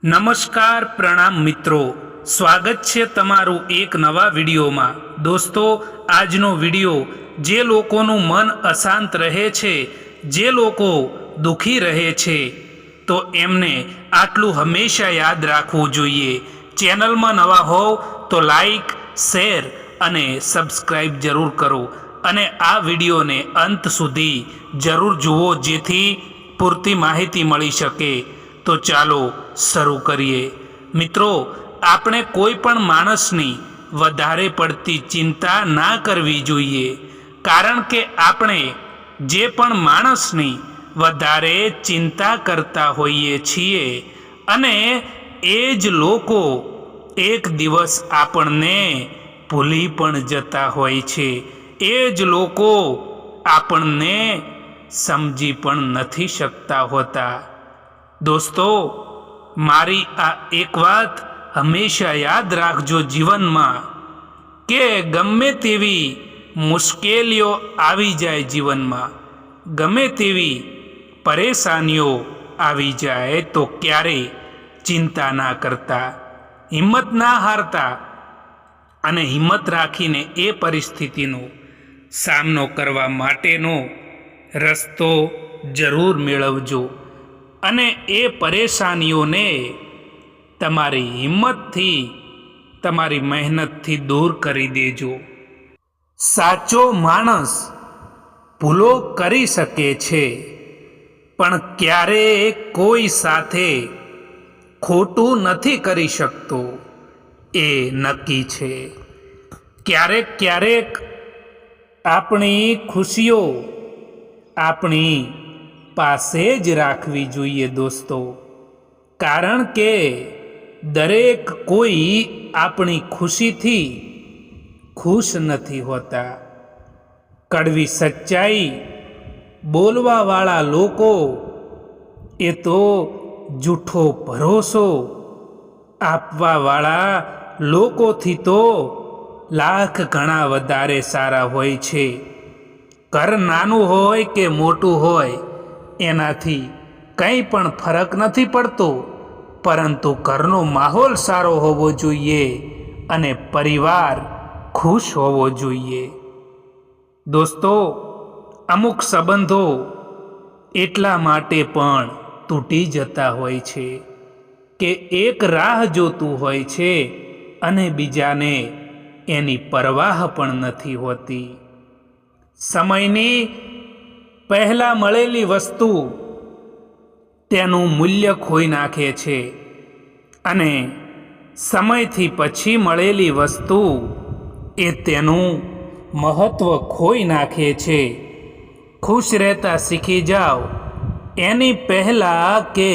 નમસ્કાર પ્રણામ મિત્રો, સ્વાગત છે તમારું એક નવા વિડીયોમાં। દોસ્તો, આજનો વિડીયો જે લોકોનું મન અશાંત રહે છે, જે લોકો દુઃખી રહે છે, તો એમને આટલું હંમેશા યાદ રાખવું જોઈએ। ચેનલમાં નવા હોવ તો લાઈક, શેર અને સબસ્ક્રાઈબ જરૂર કરો અને આ વિડીયોને અંત સુધી જરૂર જુઓ, જેથી પૂરતી માહિતી મળી શકે। તો ચાલો શરૂ કરીએ। મિત્રો, આપણે કોઈ પણ માણસની વધારે પડતી ચિંતા ના કરવી જોઈએ, કારણ કે આપણે જે પણ માણસની વધારે ચિંતા કરતા હોઈએ છીએ અને એ જ લોકો એક દિવસ આપણને ભૂલી પણ જતા હોય છે, એ જ લોકો આપણને સમજી પણ નથી શકતા હોતા। દોસ્તો, મારી આ એક વાત હંમેશા યાદ રાખજો જીવનમાં, કે ગમે તેવી મુશ્કેલીઓ આવી જાય જીવનમાં, ગમે તેવી પરેશાનીઓ આવી જાય તો ક્યારેય ચિંતા ના કરતા, હિંમત ના હારતા અને હિંમત રાખીને એ પરિસ્થિતિનો સામનો કરવા માટેનો રસ્તો જરૂર મેળવજો અને એ પરેશાનીઓને તમારી હિંમતથી, તમારી મહેનતથી દૂર કરી દેજો। સાચો માણસ ભૂલો કરી શકે છે, પણ ક્યારેય કોઈ સાથે ખોટું નથી કરી શકતો, એ નક્કી છે। ક્યારેક ક્યારેક આપણી ખુશીઓ આપણી પાસે જ રાખવી જોઈએ દોસ્તો, કારણ કે દરેક કોઈ આપણી ખુશીથી ખુશ નથી હોતા। કડવી સચ્ચાઈ બોલવાવાળા લોકો એ તો જૂઠો ભરોસો આપવાવાળા લોકોથી તો લાખ ગણા વધારે સારા હોય છે। ઘર નાનું હોય કે મોટું હોય એનાથી કંઈ પણ ફરક નથી પડતો, પરંતુ ઘરનો માહોલ સારો હોવો જોઈએ અને પરિવાર ખુશ હોવો જોઈએ। દોસ્તો, અમુક સંબંધો એટલા માટે પણ તૂટી જતા હોય છે કે એક રાહ જોતું હોય છે અને બીજાને એની પરવાહ પણ નથી હોતી। સમયની પહેલાં મળેલી વસ્તુ તેનું મૂલ્ય ખોઈ નાખે છે અને સમયથી પછી મળેલી વસ્તુ એ તેનું મહત્ત્વ ખોઈ નાખે છે। ખુશ રહેતા શીખી જાઓ એની પહેલાં કે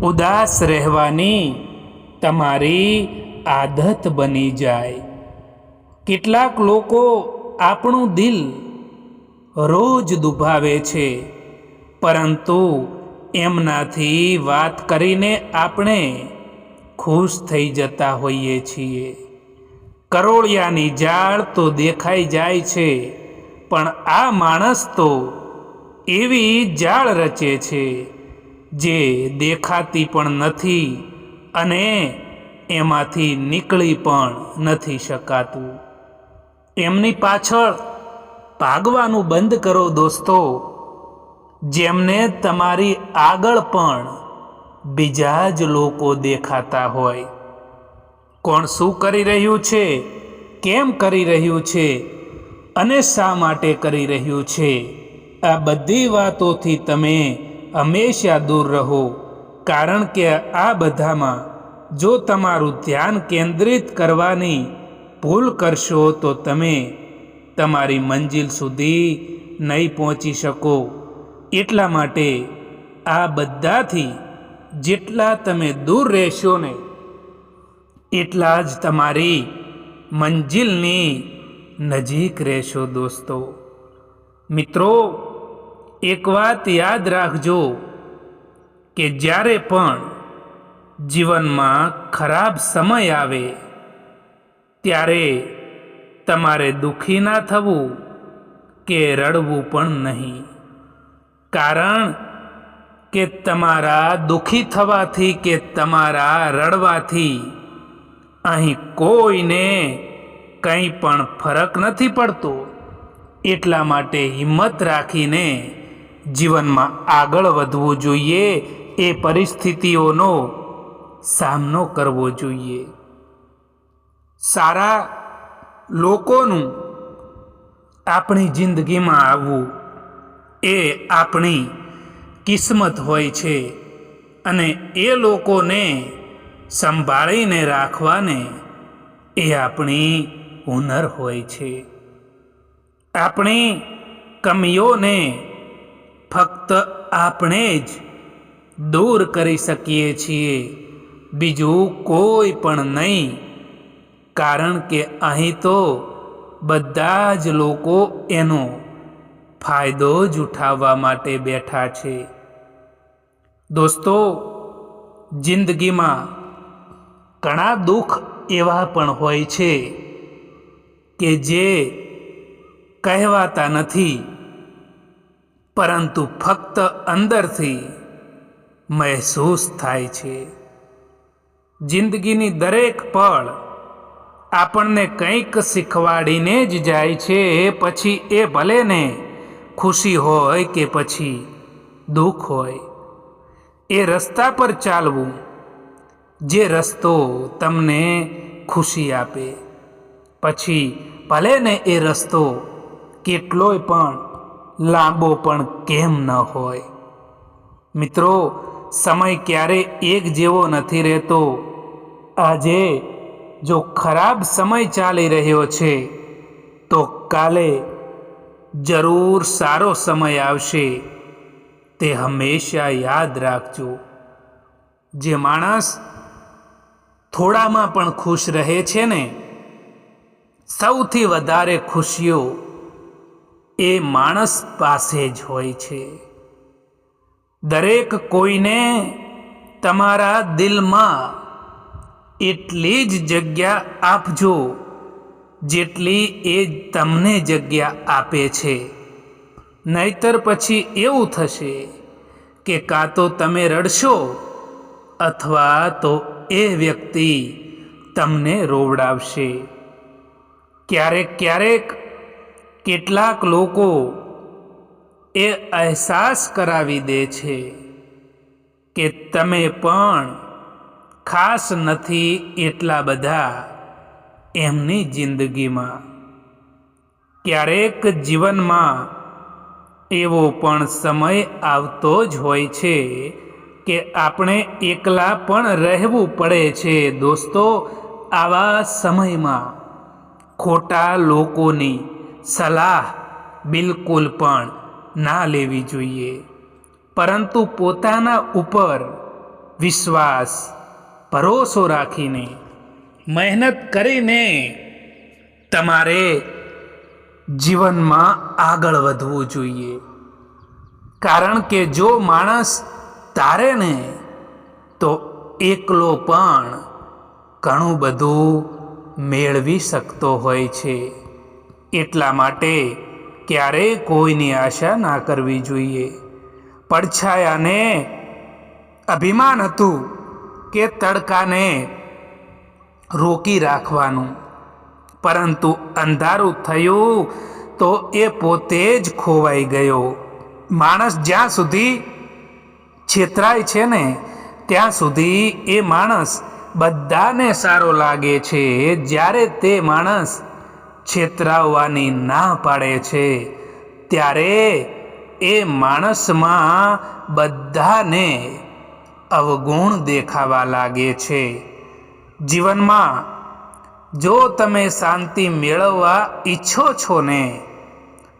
ઉદાસ રહેવાની તમારી આદત બની જાય। કેટલાક લોકો આપણું દિલ રોજ દુભાવે છે, પરંતુ એમનાથી વાત કરીને આપણે ખુશ થઈ જતા હોઈએ છીએ। કરોળિયાની જાળ તો દેખાઈ જાય છે, પણ આ માણસ તો એવી જાળ રચે છે જે દેખાતી પણ નથી અને એમાંથી નીકળી પણ નથી શકાતું। એમની પાછળ ભાગવાનું બંધ કરો દોસ્તો, જેમને તમારી આગળ પણ બીજા જ લોકો દેખાતા હોય। કોણ શું કરી રહ્યું છે, કેમ કરી રહ્યું છે અને શા માટે કરી રહ્યું છે, આ બધી વાતોથી તમે હંમેશા દૂર રહો, કારણ કે આ બધામાં જો તમારું ધ્યાન કેન્દ્રિત કરવાની ભૂલ કરશો તો તમે તમારી મંજિલ સુધી નહીં પહોંચી શકો। એટલા માટે આ બધાથી જેટલા તમે દૂર રહેશો ને, એટલા જ તમારી મંજિલની નજીક રહેશો દોસ્તો। મિત્રો, એક વાત યાદ રાખજો કે જ્યારે પણ જીવનમાં ખરાબ સમય આવે ત્યારે તમારે દુઃખી ના થવું કે રડવું પણ નહીં, કારણ કે તમારા દુઃખી થવાથી કે તમારા રડવાથી અહીં કોઈને કંઈ પણ ફરક નથી પડતો. એટલા માટે હિંમત રાખીને જીવનમાં આગળ વધવું જોઈએ, એ પરિસ્થિતિઓનો સામનો કરવો જોઈએ. સારા લોકોનું આપણી જિંદગીમાં આવવું એ આપણી કિસ્મત હોય છે, અને એ લોકોને સંભાળીને રાખવાને એ આપણી હુનર હોય છે. આપણી કમીઓને ફક્ત આપણે જ દૂર કરી શકીએ છીએ, બીજું કોઈ પણ નહીં. કારણ કે અહીં તો બધા જ લોકો એનો ફાયદો જ ઉઠાવવા માટે બેઠા છે. દોસ્તો, જિંદગીમાં ઘણા દુઃખ એવા પણ હોય છે કે જે કહેવાતા નથી, પરંતુ ફક્ત અંદરથી મહેસૂસ થાય છે. જિંદગીની દરેક પળ આપણને કંઈક શીખવાડીને જ જાય છે. પછી એ ભલે ને ખુશી હોય કે પછી દુઃખ હોય, એ રસ્તા પર ચાલવું જે રસ્તો તમને ખુશી આપે, પછી ભલે ને એ રસ્તો કેટલોય પણ લાંબો પણ કેમ ન હોય. મિત્રો, સમય ક્યારે એક જેવો નથી રહેતો. આજે જો ખરાબ સમય ચાલી રહ્યો છે તો કાલે જરૂર સારો સમય આવશે, તે હંમેશા યાદ રાખજો. જે માણસ થોડામાં પણ ખુશ રહે છે ને, સૌથી વધારે ખુશીઓ એ માણસ પાસે જ હોય છે. દરેક કોઈને તમારા દિલમાં એટલી જ જગ્યા આપજો જેટલી એ તમને જગ્યા આપે છે. નહીતર પછી એવું થશે કે કાં તો તમે રડશો અથવા તો એ વ્યક્તિ તમને રોવડાવશે. ક્યારેક કેટલાક લોકો એ અહેસાસ કરાવી દે છે કે તમે પણ ખાસ નથી એટલા બધા એમની જિંદગીમાં. ક્યારેક જીવનમાં એવો પણ સમય આવતો જ હોય છે કે આપણે એકલા પણ રહેવું પડે છે. દોસ્તો, આવા સમયમાં ખોટા લોકોની સલાહ બિલકુલ પણ ના લેવી જોઈએ, પરંતુ પોતાના ઉપર વિશ્વાસ, ભરોસો રાખીને મહેનત કરીને તમારે જીવનમાં આગળ વધવું જોઈએ. કારણ કે જો માણસ તારે ને તો એકલો પણ ઘણું બધું મેળવી શકતો હોય છે. એટલા માટે ક્યારેય કોઈની આશા ના કરવી જોઈએ. પડછાયાને અભિમાન હતું કે તડકાને રોકી રાખવાનું, પરંતુ અંધારું થયું તો એ પોતે જ ખોવાઈ ગયો. માણસ જ્યાં સુધી છેતરાય છે ને ત્યાં સુધી એ માણસ બધાને સારો લાગે છે. જ્યારે તે માણસ છેતરાવવાની ના પાડે છે ત્યારે એ માણસમાં બધાને અવગુણ દેખાવા લાગે છે. જીવનમાં જો તમે શાંતિ મેળવવા ઈચ્છો છો ને,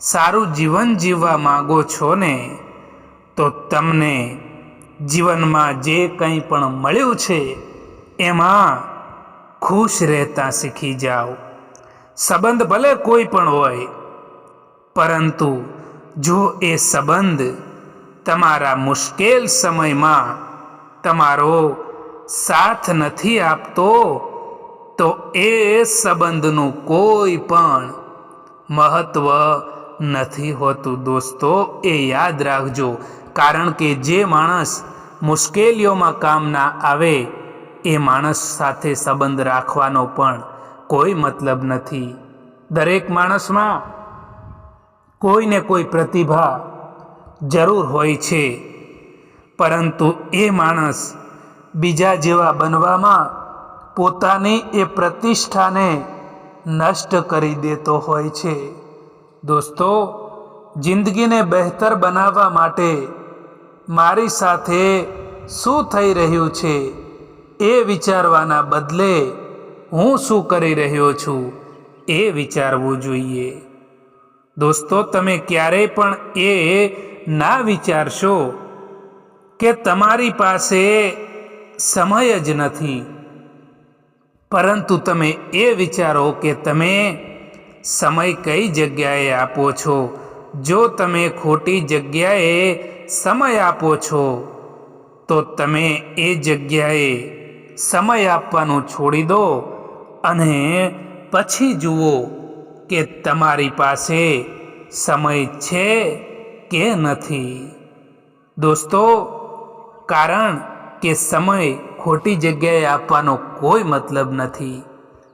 સારું જીવન જીવવા માગો છો ને, તો તમને જીવનમાં જે કંઈ પણ મળ્યું છે એમાં ખુશ રહેતા શીખી જાઓ. સંબંધ ભલે કોઈ પણ હોય, પરંતુ જો એ સંબંધ તમારા મુશ્કેલ સમયમાં તમારો સાથ નથી આપતો તો એ સંબંધનું કોઈ પણ મહત્વ નથી હોતું. દોસ્તો, એ યાદ રાખજો. કારણ કે જે માણસ મુશ્કેલીઓમાં કામ ના આવે એ માણસ સાથે સંબંધ રાખવાનો પણ કોઈ મતલબ નથી. દરેક માણસમાં કોઈને કોઈ પ્રતિભા જરૂર હોય છે, પરંતુ એ માણસ બીજા જેવા બનવામાં પોતાની એ પ્રતિષ્ઠાને નષ્ટ કરી દેતો હોય છે. દોસ્તો, જિંદગીને બહેતર બનાવવા માટે મારી સાથે શું થઈ રહ્યું છે એ વિચારવાના બદલે હું શું કરી રહ્યો છું એ વિચારવું જોઈએ. દોસ્તો, તમે ક્યારેય પણ એ ના વિચારશો કે તમારી પાસે સમય જ નથી, પરંતુ તમે એ વિચારો કે તમે સમય કઈ જગ્યાએ આપો છો. જો તમે ખોટી જગ્યાએ સમય આપો છો તો તમે એ જગ્યાએ સમય આપવાનું છોડી દો અને પછી જુઓ કે તમારી પાસે સમય છે કે નથી. દોસ્તો, કારણ કે સમય ખોટી જગ્યાએ આપવાનો કોઈ મતલબ નથી.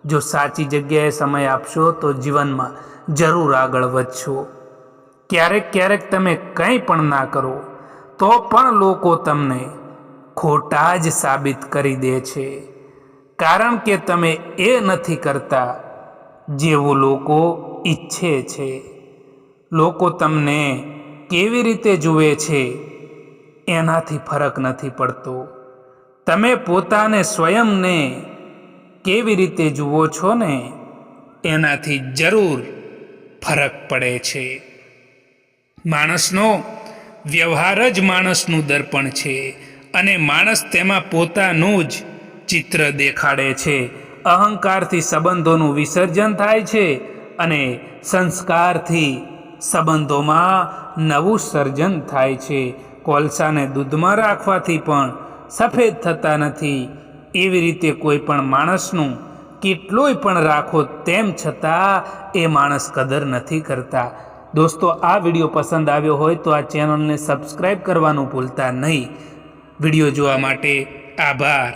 જો સાચી જગ્યાએ સમય આપશો તો જીવનમાં જરૂર આગળ વધશો. ક્યારેક તમે કંઈ પણ ના કરો તો પણ લોકો તમને ખોટા જ સાબિત કરી દે છે, કારણ કે તમે એ નથી કરતા જેવું લોકો ઈચ્છે છે. લોકો તમને કેવી રીતે જુએ છે એનાથી ફરક નથી પડતો, તમે પોતાને સ્વયંને કેવી રીતે જુઓ છો ને એનાથી જરૂર ફરક પડે છે. માણસનો વ્યવહાર જ માણસનું દર્પણ છે અને માણસ તેમાં પોતાનું જ ચિત્ર દેખાડે છે. અહંકારથી સંબંધોનું વિસર્જન થાય છે અને સંસ્કારથી સંબંધોમાં નવું સર્જન થાય છે. કોલસાને દૂધમાં રાખવાથી પણ સફેદ થતા નથી, એવી રીતે કોઈ પણ માણસનું કેટલુંય પણ રાખો તેમ છતાં એ માણસ કદર નથી કરતા. દોસ્તો, આ વિડીયો પસંદ આવ્યો હોય તો આ ચેનલને સબસ્ક્રાઈબ કરવાનું ભૂલતા નહીં. વિડીયો જોવા માટે આભાર.